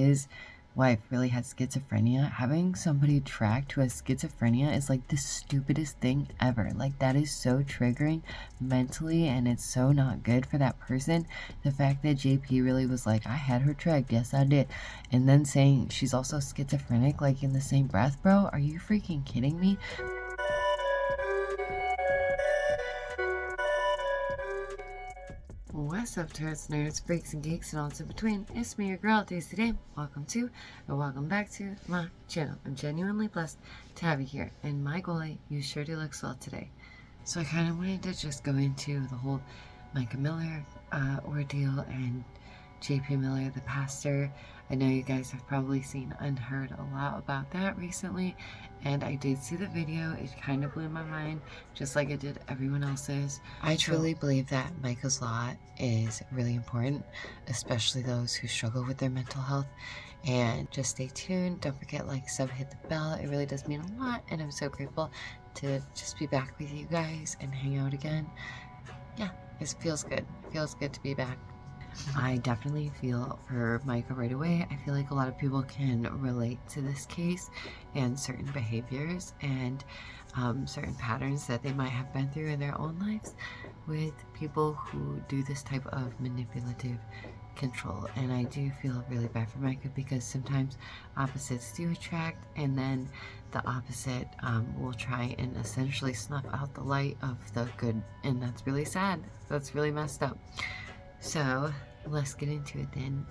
his wife really has schizophrenia. Having somebody tracked who has schizophrenia is like the stupidest thing ever. Like, that is so triggering mentally, and it's so not good for that person. The fact that JP really was like, I had her tracked, yes I did, and then saying she's also schizophrenic, like, in the same breath, bro, are you freaking kidding me? What's up, turds, nerds, freaks, and geeks, and all that's in between? It's me, your girl, Daisy Dame. Welcome to, or welcome back to, my channel. I'm genuinely blessed to have you here, and my goalie, you sure do look swell today. So I kind of wanted to just go into the whole Mica Miller ordeal and JP Miller, the pastor. I know you guys have probably seen and heard a lot about that recently, and I did see the video. It kind of blew my mind, just like it did everyone else's. I truly believe that Mica's law is really important, especially those who struggle with their mental health. And just stay tuned. Don't forget, like, sub, hit the bell. It really does mean a lot, and I'm so grateful to just be back with you guys and hang out again. Yeah, it feels good. It feels good to be back. I definitely feel for Mica right away. I feel like a lot of people can relate to this case and certain behaviors and certain patterns that they might have been through in their own lives with people who do this type of manipulative control. And I do feel really bad for Mica because sometimes opposites do attract, and then the opposite will try and essentially snuff out the light of the good, and that's really sad. That's really messed up. So let's get into it then.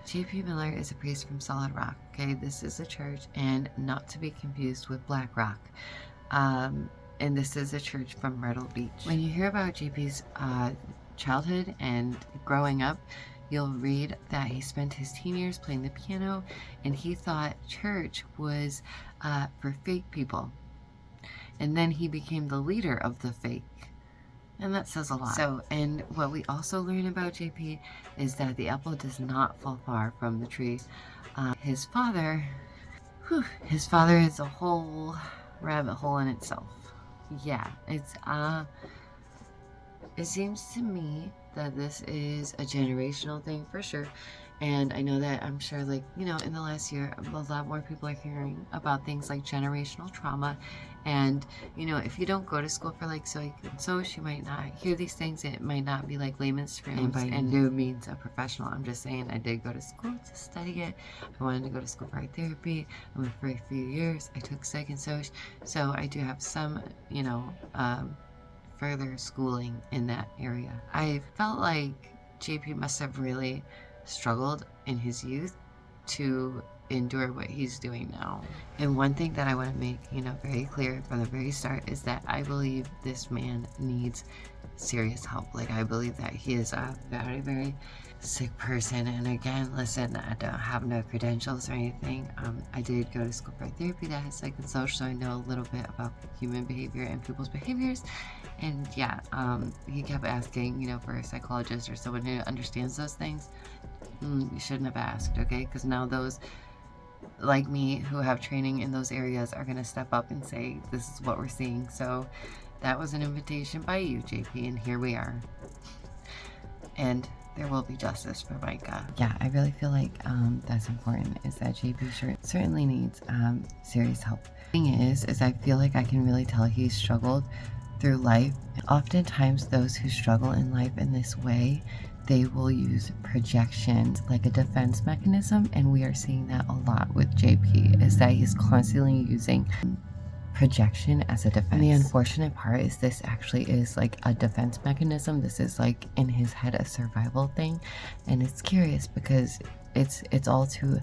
JP Miller is a priest from Solid Rock. Okay, this is a church, and not to be confused with Black Rock. And this is a church from Myrtle Beach. When you hear about JP's childhood and growing up, you'll read that he spent his teen years playing the piano, and he thought church was for fake people. And then he became the leader of the fake. And that says a lot. So, and what we also learn about JP is that the apple does not fall far from the tree. His father is a whole rabbit hole in itself. Yeah, it's, it seems to me that this is a generational thing for sure. And I know that, I'm sure, like, you know, in the last year, a lot more people are hearing about things like generational trauma. And, you know, if you don't go to school for, like, psych and soc, you might not hear these things. It might not be, like, layman's terms. And by no means a professional. I'm just saying I did go to school to study it. I wanted to go to school for art therapy. I went for a few years. I took psych and soc. So I do have some, you know, further schooling in that area. I felt like JP must have really struggled in his youth to endure what he's doing now. And one thing that I want to make, you know, very clear from the very start is that I believe this man needs serious help. Like, I believe that he is a very, very sick person. And again, listen, I don't have no credentials or anything. I did go to school for therapy that has psych and social, so I know a little bit about human behavior and people's behaviors. And yeah, he kept asking, you know, for a psychologist or someone who understands those things. You shouldn't have asked, okay? Because now those like me who have training in those areas are going to step up and say, this is what we're seeing. So that was an invitation by you, JP, and here we are. And there will be justice for Mica. Yeah, I really feel like that's important, is that JP certainly needs serious help. The thing is I feel like I can really tell he's struggled through life. Oftentimes those who struggle in life in this way, they will use projection like a defense mechanism, and we are seeing that a lot with JP, is that he's constantly using projection as a defense. And the unfortunate part is this actually is like a defense mechanism. This is like in his head a survival thing, and it's curious because it's all to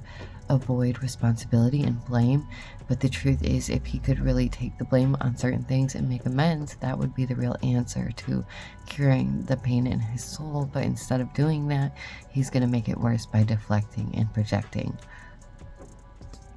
avoid responsibility and blame. But the truth is, if he could really take the blame on certain things and make amends, that would be the real answer to curing the pain in his soul. But instead of doing that, he's gonna make it worse by deflecting and projecting.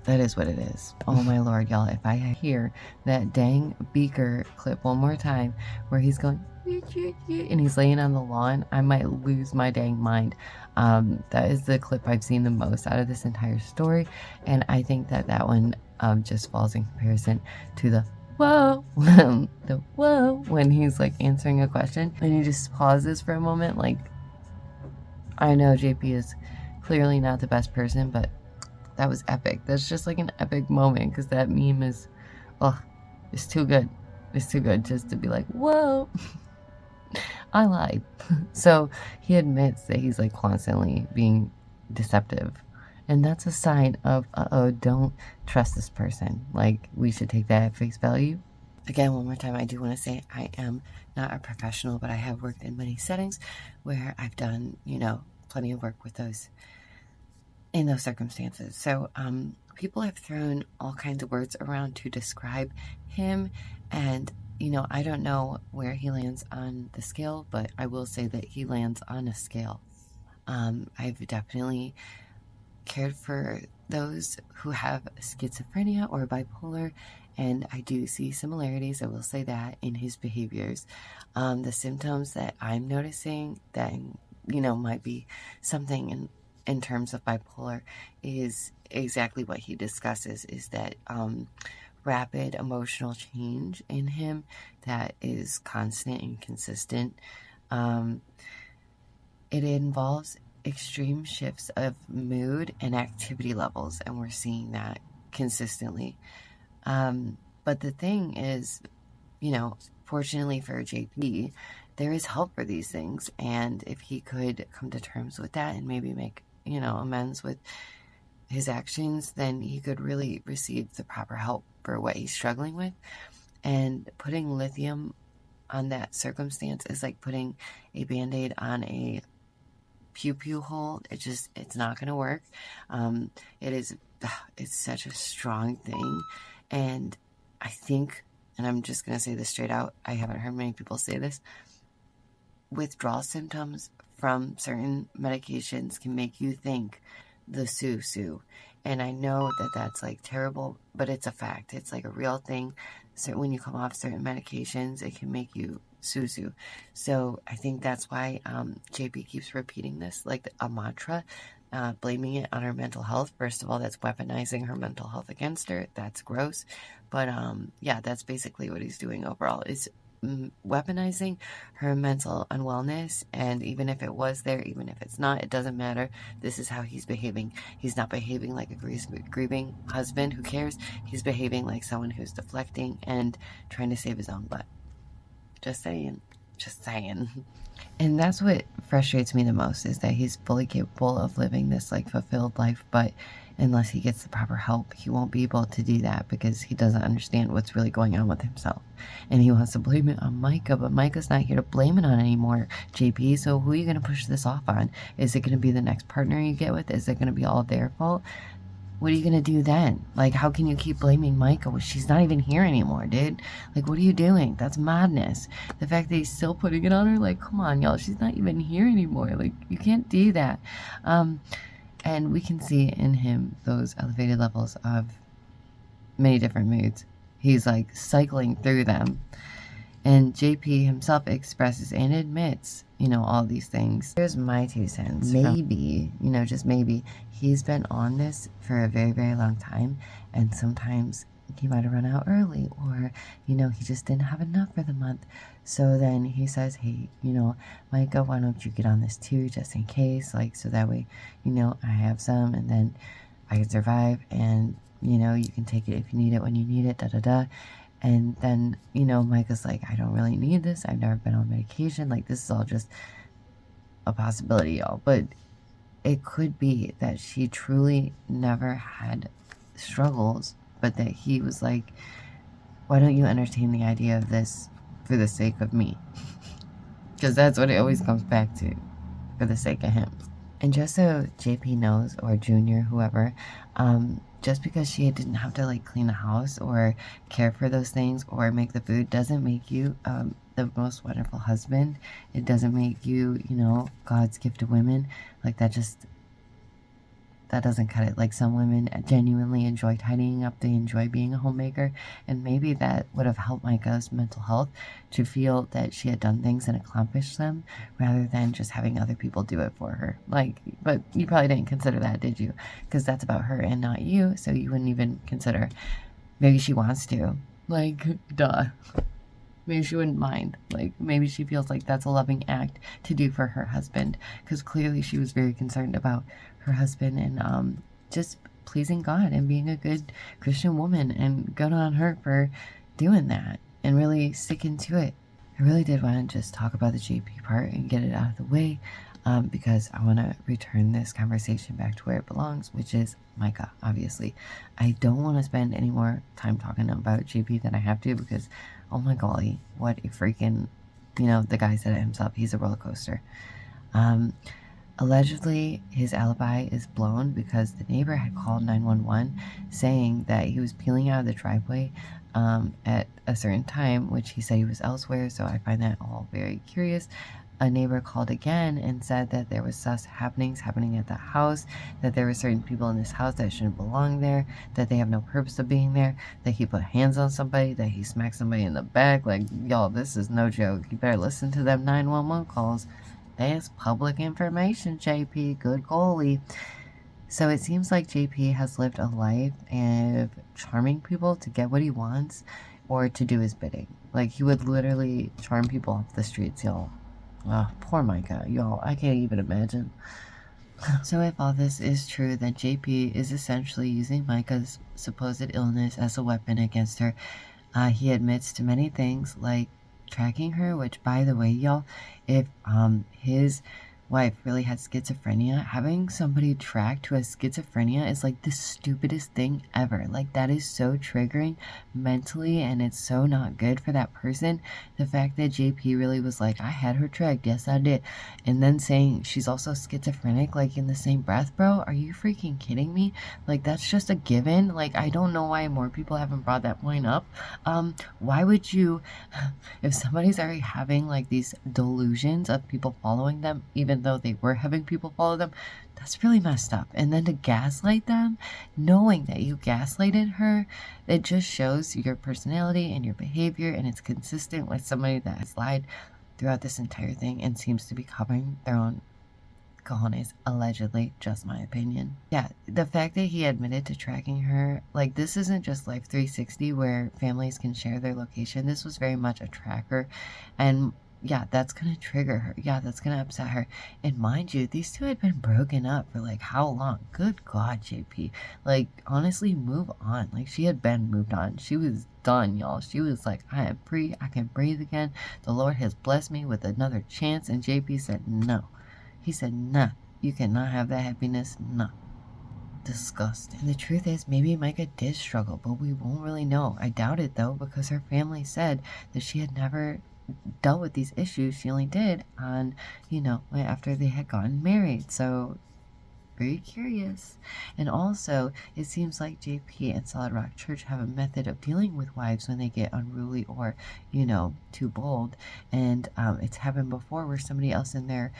That is what it is. Oh my lord, y'all, if I hear that dang Beaker clip one more time where he's going and he's laying on the lawn, I might lose my dang mind. That is the clip I've seen the most out of this entire story, and I think that that one just falls in comparison to the whoa, the whoa, when he's like answering a question and he just pauses for a moment. Like, I know JP is clearly not the best person, but that was epic. That's just like an epic moment, because that meme is, oh, it's too good. It's too good just to be like, whoa, I lied. So he admits that he's like constantly being deceptive. And that's a sign of, uh-oh, don't trust this person. Like, we should take that at face value. Again, one more time, I do want to say I am not a professional, but I have worked in many settings where I've done, plenty of work with those in those circumstances. So people have thrown all kinds of words around to describe him, and I don't know where he lands on the scale, but I will say that he lands on a scale. I've definitely cared for those who have schizophrenia or bipolar, and I do see similarities, I will say that, in his behaviors. The symptoms that I'm noticing that might be something in terms of bipolar is exactly what he discusses, is that rapid emotional change in him that is constant and consistent. It involves extreme shifts of mood and activity levels, and we're seeing that consistently. But the thing is, fortunately for JP, there is help for these things, and if he could come to terms with that and maybe make, amends with his actions, then he could really receive the proper help for what he's struggling with. And putting lithium on that circumstance is like putting a Band-Aid on a pew hole. It's not going to work. It's such a strong thing. And I think, and I'm just going to say this straight out, I haven't heard many people say this, withdrawal symptoms from certain medications can make you think the sue. And I know that that's like terrible, but it's a fact. It's like a real thing. So when you come off certain medications, it can make you sue. So I think that's why JP keeps repeating this like a mantra, blaming it on her mental health. First of all, that's weaponizing her mental health against her. That's gross. But yeah, that's basically what he's doing overall, is weaponizing her mental unwellness. And even if it was there, even if it's not, it doesn't matter. This is how he's behaving. He's not behaving like a grieving husband who cares. He's behaving like someone who's deflecting and trying to save his own butt. Just saying. And that's what frustrates me the most, is that he's fully capable of living this like fulfilled life, but unless he gets the proper help, he won't be able to do that, because he doesn't understand what's really going on with himself. And he wants to blame it on Mica, but Mica's not here to blame it on anymore, JP. So who are you going to push this off on? Is it going to be the next partner you get with? Is it going to be all their fault? What are you going to do then? Like, how can you keep blaming Mica? Well, she's not even here anymore, dude. Like, what are you doing? That's madness. The fact that he's still putting it on her, like, come on, y'all. She's not even here anymore. Like, you can't do that. And we can see in him those elevated levels of many different moods. He's, like, cycling through them. And JP himself expresses and admits, all these things. Here's my 2 cents. Maybe, just maybe, he's been on this for a very, very long time, and sometimes he might have run out early, or, he just didn't have enough for the month. So then he says, hey, Mica, why don't you get on this too, just in case, like, so that way, I have some, and then I can survive, and, you can take it if you need it when you need it, da-da-da. And then, Mica's like, I don't really need this. I've never been on medication. Like, this is all just a possibility, y'all. But it could be that she truly never had struggles, but that he was like, why don't you entertain the idea of this for the sake of me? Because that's what it always comes back to, for the sake of him. And just so JP knows, or Junior, whoever, just because she didn't have to like clean the house or care for those things or make the food doesn't make you the most wonderful husband. It doesn't make you, God's gift to women. Like, that doesn't cut it. Like, some women genuinely enjoy tidying up. They enjoy being a homemaker. And maybe that would have helped Mica's mental health to feel that she had done things and accomplished them, rather than just having other people do it for her. Like, but you probably didn't consider that, did you? Because that's about her and not you. So you wouldn't even consider. Maybe she wants to. Like, duh. Maybe she wouldn't mind. Like, maybe she feels like that's a loving act to do for her husband. Because clearly she was very concerned about her husband and just pleasing God and being a good Christian woman, and good on her for doing that and really sticking to it. I really did want to just talk about the JP part and get it out of the way, because I want to return this conversation back to where it belongs, which is Mica, obviously. I don't want to spend any more time talking about JP than I have to, because, oh my golly, what a freaking, the guy said it himself, he's a roller coaster. Allegedly, his alibi is blown because the neighbor had called 911 saying that he was peeling out of the driveway at a certain time, which he said he was elsewhere, so I find that all very curious. A neighbor called again and said that there was sus happening at the house, that there were certain people in this house that shouldn't belong there, that they have no purpose of being there, that he put hands on somebody, that he smacked somebody in the back. Like, y'all, this is no joke. You better listen to them 911 calls. That's public information, JP. Good golly. So it seems like JP has lived a life of charming people to get what he wants or to do his bidding. Like, he would literally charm people off the streets, y'all. Oh, poor Mica, y'all. I can't even imagine. So if all this is true, then JP is essentially using Mica's supposed illness as a weapon against her. He admits to many things, like tracking her, which, by the way, y'all, if his wife really had schizophrenia, having somebody tracked who has schizophrenia is like the stupidest thing ever. Like, that is so triggering mentally, and it's so not good for that person. The fact that JP really was like, I had her tracked, yes I did, and then saying she's also schizophrenic, like, in the same breath, bro, are you freaking kidding me? Like, that's just a given. Like, I don't know why more people haven't brought that point up. Why would you, if somebody's already having like these delusions of people following them, even though they were having people follow them, that's really messed up. And then to gaslight them, knowing that you gaslighted her, it just shows your personality and your behavior, and it's consistent with somebody that has lied throughout this entire thing and seems to be covering their own cojones, allegedly, just my opinion. Yeah, the fact that he admitted to tracking her, like, this isn't just Life 360 where families can share their location. This was very much a tracker, and yeah, that's gonna trigger her. Yeah, that's gonna upset her. And mind you, these two had been broken up for like how long? Good God, JP. Like, honestly, move on. Like, she had been moved on. She was done, y'all. She was like, I am free. I can breathe again. The Lord has blessed me with another chance. And JP said no. He said, nah, you cannot have that happiness. No. Disgusting. And the truth is, maybe Mica did struggle, but we won't really know. I doubt it, though, because her family said that she had never dealt with these issues. She only did on, after they had gotten married. So, very curious. And also, it seems like JP and Solid Rock Church have a method of dealing with wives when they get unruly or, too bold. And it's happened before where somebody else in their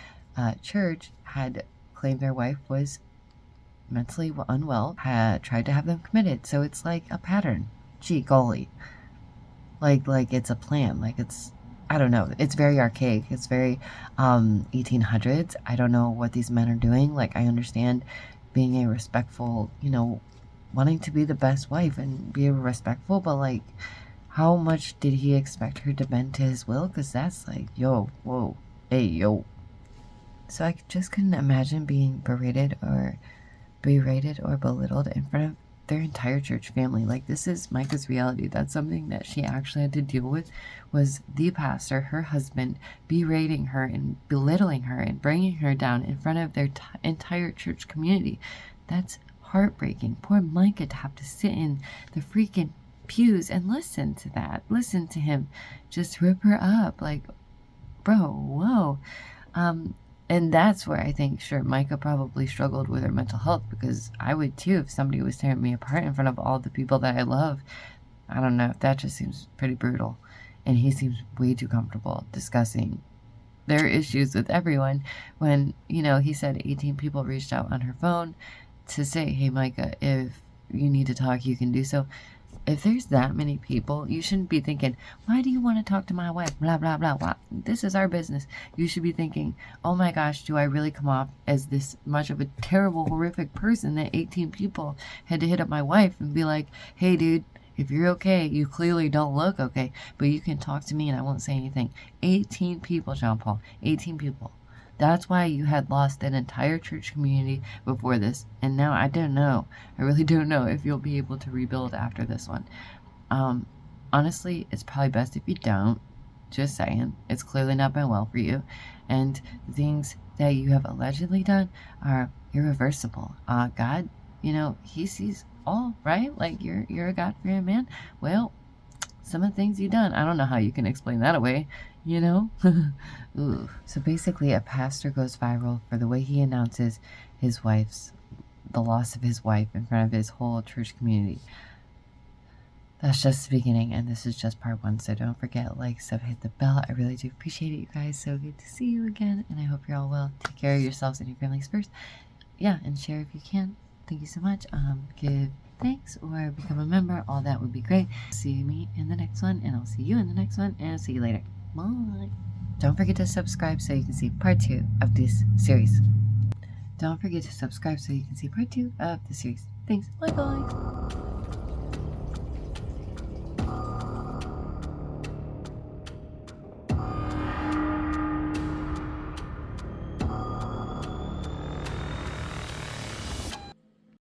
church had claimed their wife was mentally unwell, had tried to have them committed. So it's like a pattern. Gee golly. Like it's a plan. Like, it's, I don't know. It's very archaic. It's very 1800s. I don't know what these men are doing. Like, I understand being a respectful, wanting to be the best wife and be respectful, but like, how much did he expect her to bend to his will? Because that's like, yo, whoa, hey, yo. So I just couldn't imagine being berated or belittled in front of their entire church family. Like, this is Mica's reality. That's something that she actually had to deal with, was the pastor, her husband, berating her and belittling her and bringing her down in front of their entire church community. That's heartbreaking. Poor Mica to have to sit in the freaking pews and listen to that. Listen to him just rip her up. Like, bro, whoa. And that's where I think, sure, Mica probably struggled with her mental health, because I would too if somebody was tearing me apart in front of all the people that I love. I don't know. That just seems pretty brutal. And he seems way too comfortable discussing their issues with everyone when, he said 18 people reached out on her phone to say, hey, Mica, if you need to talk, you can do so. If there's that many people, you shouldn't be thinking, why do you want to talk to my wife? Blah, blah, blah, blah. This is our business. You should be thinking, oh my gosh, do I really come off as this much of a terrible, horrific person that 18 people had to hit up my wife and be like, hey, dude, if you're okay, you clearly don't look okay, but you can talk to me and I won't say anything. 18 people, John Paul. 18 people. That's why you had lost an entire church community before this. And now I don't know. I really don't know if you'll be able to rebuild after this one. Honestly, it's probably best if you don't. Just saying. It's clearly not been well for you. And the things that you have allegedly done are irreversible. God, he sees all, right? Like, you're a God-fearing man. Well, some of the things you've done, I don't know how you can explain that away, Ooh. So basically, a pastor goes viral for the way he announces the loss of his wife in front of his whole church community. That's just the beginning, and this is just part 1, so don't forget, like, sub, hit the bell. I really do appreciate it, you guys. So good to see you again, and I hope you're all well. Take care of yourselves and your families first. Yeah, and share if you can. Thank you so much. Give thanks or become a member. All that would be great. See me in the next one, and I'll see you in the next one, and I'll see you later. Bye. Don't forget to subscribe so you can see part 2 of this series. Don't forget to subscribe so you can see part 2 of the series. Thanks. Bye, guys.